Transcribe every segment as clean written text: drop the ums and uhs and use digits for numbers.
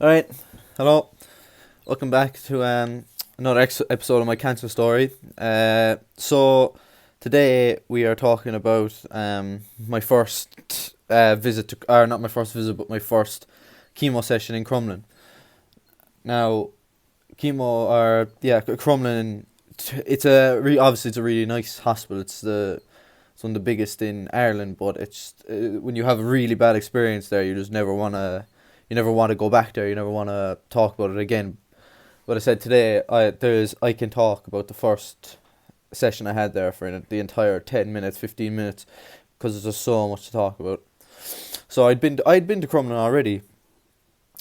Alright, hello. Welcome back to another episode of my cancer story. So today we are talking about my first visit to, or not my first visit, but my first chemo session in Crumlin. Now, Crumlin. Obviously it's a really nice hospital. It's one of the biggest in Ireland, but it's when you have a really bad experience there, you never want to go back there. You never want to talk about it again. But I said today, I can talk about the first session I had there for the entire 10 minutes, 15 minutes, because there's just so much to talk about. So I'd been to Crumlin already.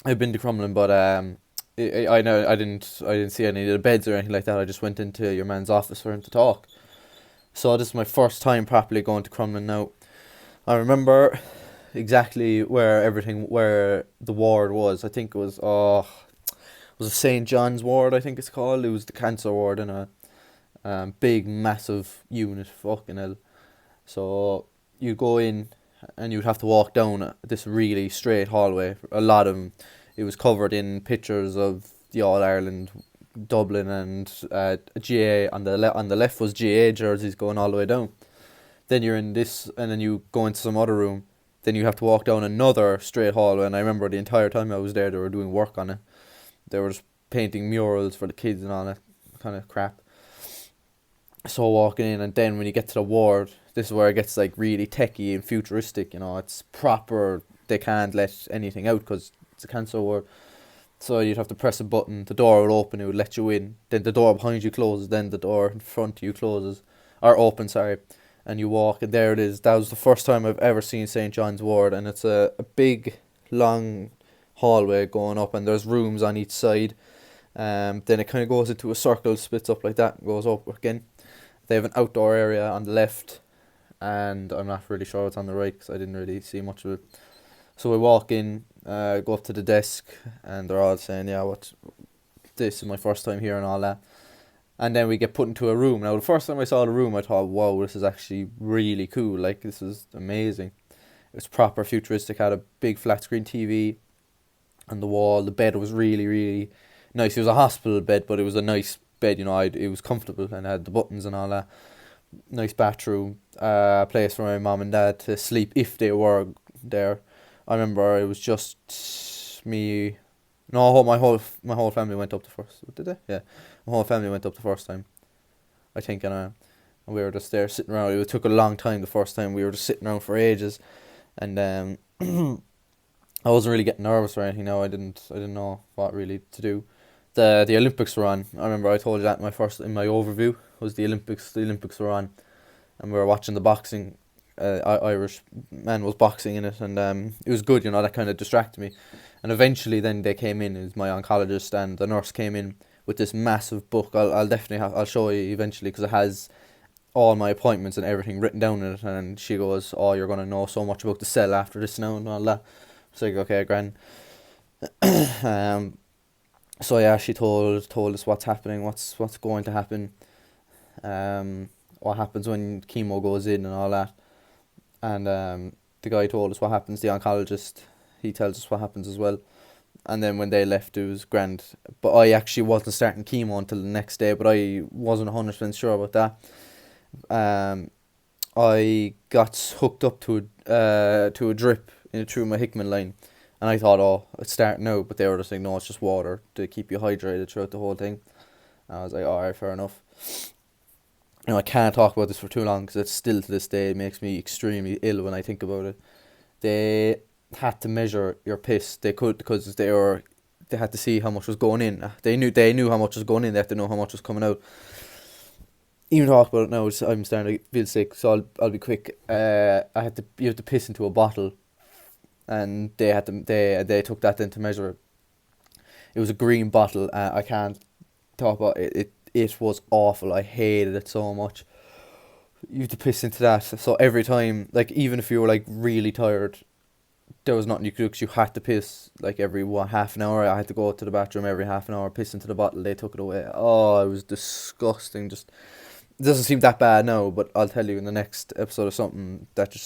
I'd been to Crumlin, but I know I didn't see any of the beds or anything like that. I just went into your man's office for him to talk. So this is my first time properly going to Crumlin now. I remember exactly where the ward was. I think it was a St. John's ward, I think it's called. It was the cancer ward in a big, massive unit. Fucking hell. So you go in and you'd have to walk down this really straight hallway. A lot of them, it was covered in pictures of the All Ireland, Dublin, and GA. On the left was GA jerseys going all the way down. Then you're in this, and then you go into some other room. Then you have to walk down another straight hallway. And I remember the entire time I was there, they were doing work on it. They were just painting murals for the kids and all that kind of crap. So walking in, and then when you get to the ward, this is where it gets like really techy and futuristic. You know, it's proper. They can't let anything out because it's a cancer ward. So you'd have to press a button. The door would open. It would let you in. Then the door behind you closes. Then the door in front of you closes, or open. Sorry, and you walk, and there it is. That was the first time I've ever seen St. John's Ward, and it's a big, long hallway going up, and there's rooms on each side. Then it kind of goes into a circle, splits up like that, and goes up again. They have an outdoor area on the left, and I'm not really sure what's on the right because I didn't really see much of it. So we walk in, go up to the desk, and they're all saying, "Yeah, this is my first time here and all that." And then we get put into a room. Now, the first time I saw the room, I thought, "Wow, this is actually really cool. Like, this is amazing." It was proper futuristic. Had a big flat screen TV on the wall. The bed was really, really nice. It was a hospital bed, but it was a nice bed. You know, it was comfortable and had the buttons and all that. Nice bathroom. Place for my mom and dad to sleep if they were there. I remember it was just me. No, my whole family went up the first. Did they? Yeah, my whole family went up the first time, I think, and we were just there sitting around. It took a long time the first time. We were just sitting around for ages, and I wasn't really getting nervous or anything. No, I didn't know what really to do. The Olympics were on. I remember I told you that in my overview was the Olympics. The Olympics were on, and we were watching the boxing. Irish man was boxing in it, and it was good. You know, that kind of distracted me. And eventually, then they came in. It was my oncologist and the nurse came in with this massive book. I'll definitely I'll show you eventually because it has all my appointments and everything written down in it. And she goes, "Oh, you're gonna know so much about the cell after this now and all that." It's like, okay, grand. um, so yeah, she told us what's happening, what's going to happen, what happens when chemo goes in and all that. And the guy told us what happens. The oncologist, he tells us what happens as well. And then when they left, it was grand. But I actually wasn't starting chemo until the next day. But I wasn't 100% sure about that. I got hooked up to a drip through my Hickman line, and I thought, oh, it's starting now. But they were just like, no, it's just water to keep you hydrated throughout the whole thing. And I was like, all right, fair enough. You know, I can't talk about this for too long because it's still to this day makes me extremely ill when I think about it. They had to measure your piss. They could because they had to see how much was going in. They knew how much was going in. They had to know how much was coming out. Even talk about it now, I'm starting to feel sick, so I'll be quick. You had to piss into a bottle, and they took that then to measure it. It was a green bottle. I can't talk about it. It was awful. I hated it so much. You had to piss into that. So every time, like even if you were like really tired, there was nothing you could do 'cause you had to piss like every half an hour. I had to go to the bathroom every half an hour, piss into the bottle. They took it away. Oh, it was disgusting. Just it doesn't seem that bad now, but I'll tell you in the next episode or something that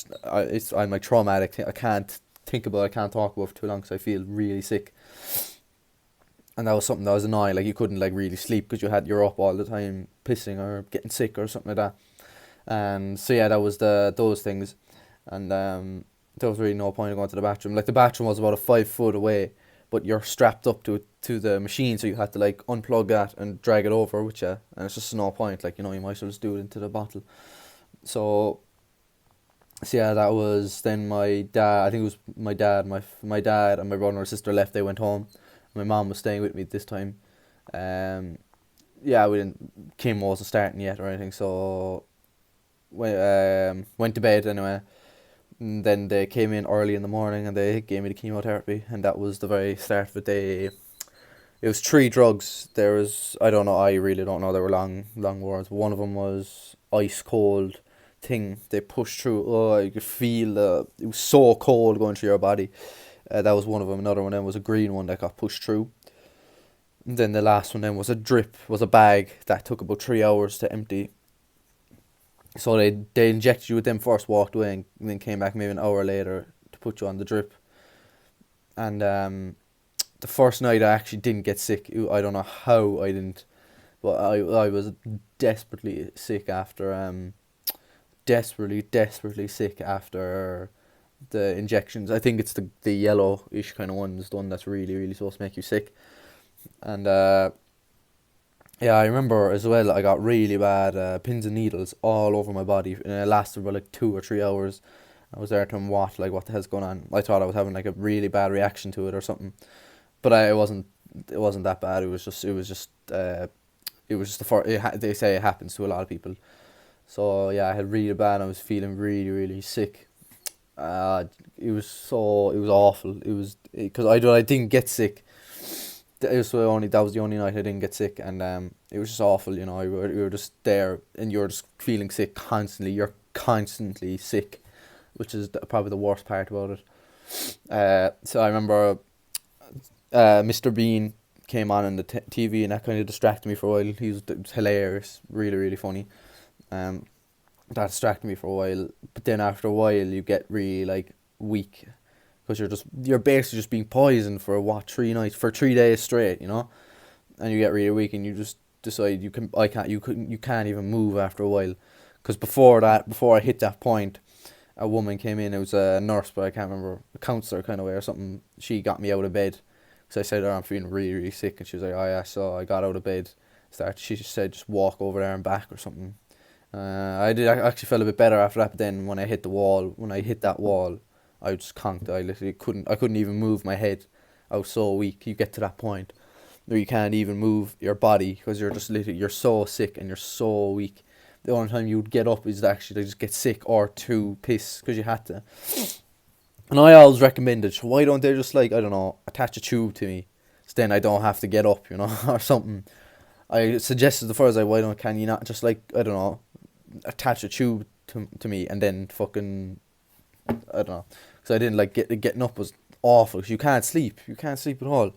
I'm like traumatic. I can't think about it. I can't talk about it for too long because I feel really sick. and that was something that was annoying. Like you couldn't like really sleep because you're up all the time pissing or getting sick or something like that. And so yeah, that was those things, and there was really no point in going to the bathroom. Like the bathroom was about a 5 foot away, but you're strapped up to the machine, so you had to like unplug that and drag it over with you, and it's just no point. Like you might as well just do it into the bottle. So so yeah, that was then my dad. I think it was my dad. My dad and my brother and sister left. They went home. My mom was staying with me this time. Um, yeah, we didn't. Chemo wasn't starting yet or anything, so went to bed anyway. And then they came in early in the morning and they gave me the chemotherapy, and that was the very start of the day. It was three drugs. There was, I don't know, I really don't know. There were long words. One of them was ice cold thing they pushed through. Oh, you could feel it was so cold going through your body. That was one of them. Another one then was a green one that got pushed through. And then the last one then was a drip, was a bag that took about 3 hours to empty. So they injected you with them first, walked away, and then came back maybe an hour later to put you on the drip. And the first night I actually didn't get sick. I don't know how I didn't, but I was desperately sick after desperately sick after the injections. I think it's the yellowish kind of ones, the one that's really supposed to make you sick. And yeah, I remember as well. I got really bad pins and needles all over my body, and it lasted about like 2 or 3 hours. I was there to what the hell's going on. I thought I was having like a really bad reaction to it or something, but it wasn't. It wasn't that bad. It was just the first. They say it happens to a lot of people. So yeah, I had really bad. I was feeling really sick. It was awful. It was because I didn't get sick. That was the only night I didn't get sick, and it was just awful. We were just there, and you're just feeling sick constantly. You're constantly sick, which is probably the worst part about it. So I remember Mr. Bean came on the TV, and that kind of distracted me for a while. It was hilarious, really funny. Um, that distracted me for a while, but then after a while, you get really like weak because you're basically just being poisoned for 3 nights for 3 days straight, and you get really weak, and you just decide you can't even move after a while, because before I hit that point, a woman came in. It was a nurse, but I can't remember, a counsellor kind of way or something. She got me out of bed, so I said, I'm feeling really sick, and she was like, oh yeah. So I got out of bed. She just said, just walk over there and back or something. I actually felt a bit better after that, but then when I hit that wall, I just conked. I literally couldn't even move my head. I was so weak. You get to that point where you can't even move your body because you're so sick and you're so weak. The only time you would get up is actually to just get sick or to piss because you had to. And I always recommended, why don't they just, like, I don't know, attach a tube to me, so then I don't have to get up, or something. I suggested the first, like, can you not just, like, I don't know, attach a tube to me, and then fucking, I don't know, because I didn't like getting up was awful, because you can't sleep at all.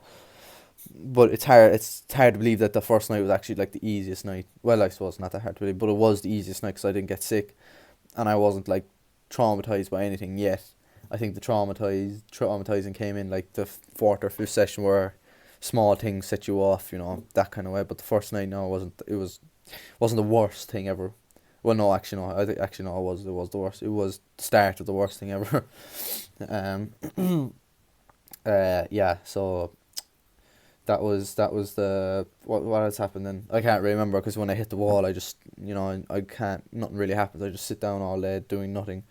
But it's hard to believe that the first night was actually like the easiest night. Well, I suppose not that hard to believe, but it was the easiest night because I didn't get sick, and I wasn't like traumatized by anything yet. I think the traumatizing came in like the fourth or fifth session, where small things set you off, that kind of way. But the first night, no, it wasn't. Wasn't the worst thing ever. Well, no, actually, no. I think actually no, it was the worst. It was the start of the worst thing ever. um, yeah. So that was the what has happened then. I can't really remember because when I hit the wall, I just I can't. Nothing really happens. I just sit down all day doing nothing.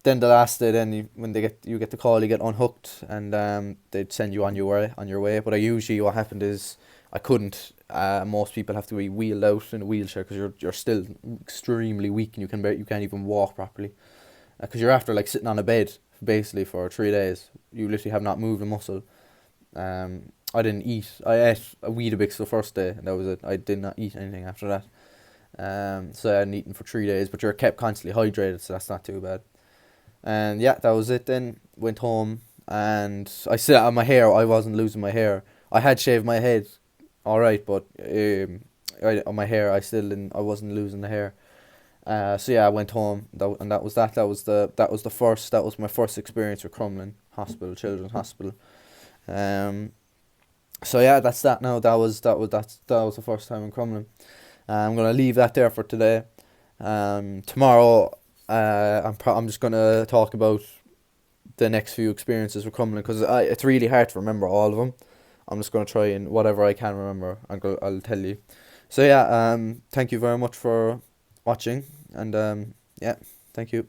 Then the last day, then when you get the call, you get unhooked, and they'd send you on your way. But what happened is I couldn't. Most people have to be wheeled out in a wheelchair because you're still extremely weak, and you can't even walk properly, because you're after like sitting on a bed basically for 3 days. You literally have not moved a muscle. I didn't eat. I ate a Weetabix the first day, and that was it. I did not eat anything after that. So I hadn't eaten for 3 days, but you're kept constantly hydrated, so that's not too bad. And yeah, that was it then. Went home, and I still had my hair. I wasn't losing my hair. I had shaved my head, alright, but on my hair, I wasn't losing the hair. So yeah, I went home, and that was that. That was my first experience with Crumlin Hospital, Children's Hospital. Um, So yeah, that's that. Now that was the first time in Crumlin. I'm gonna leave that there for today. Tomorrow, I'm just gonna talk about the next few experiences with Crumlin because it's really hard to remember all of them. I'm just gonna try and whatever I can remember, I'll tell you. So yeah, thank you very much for watching, and yeah, thank you.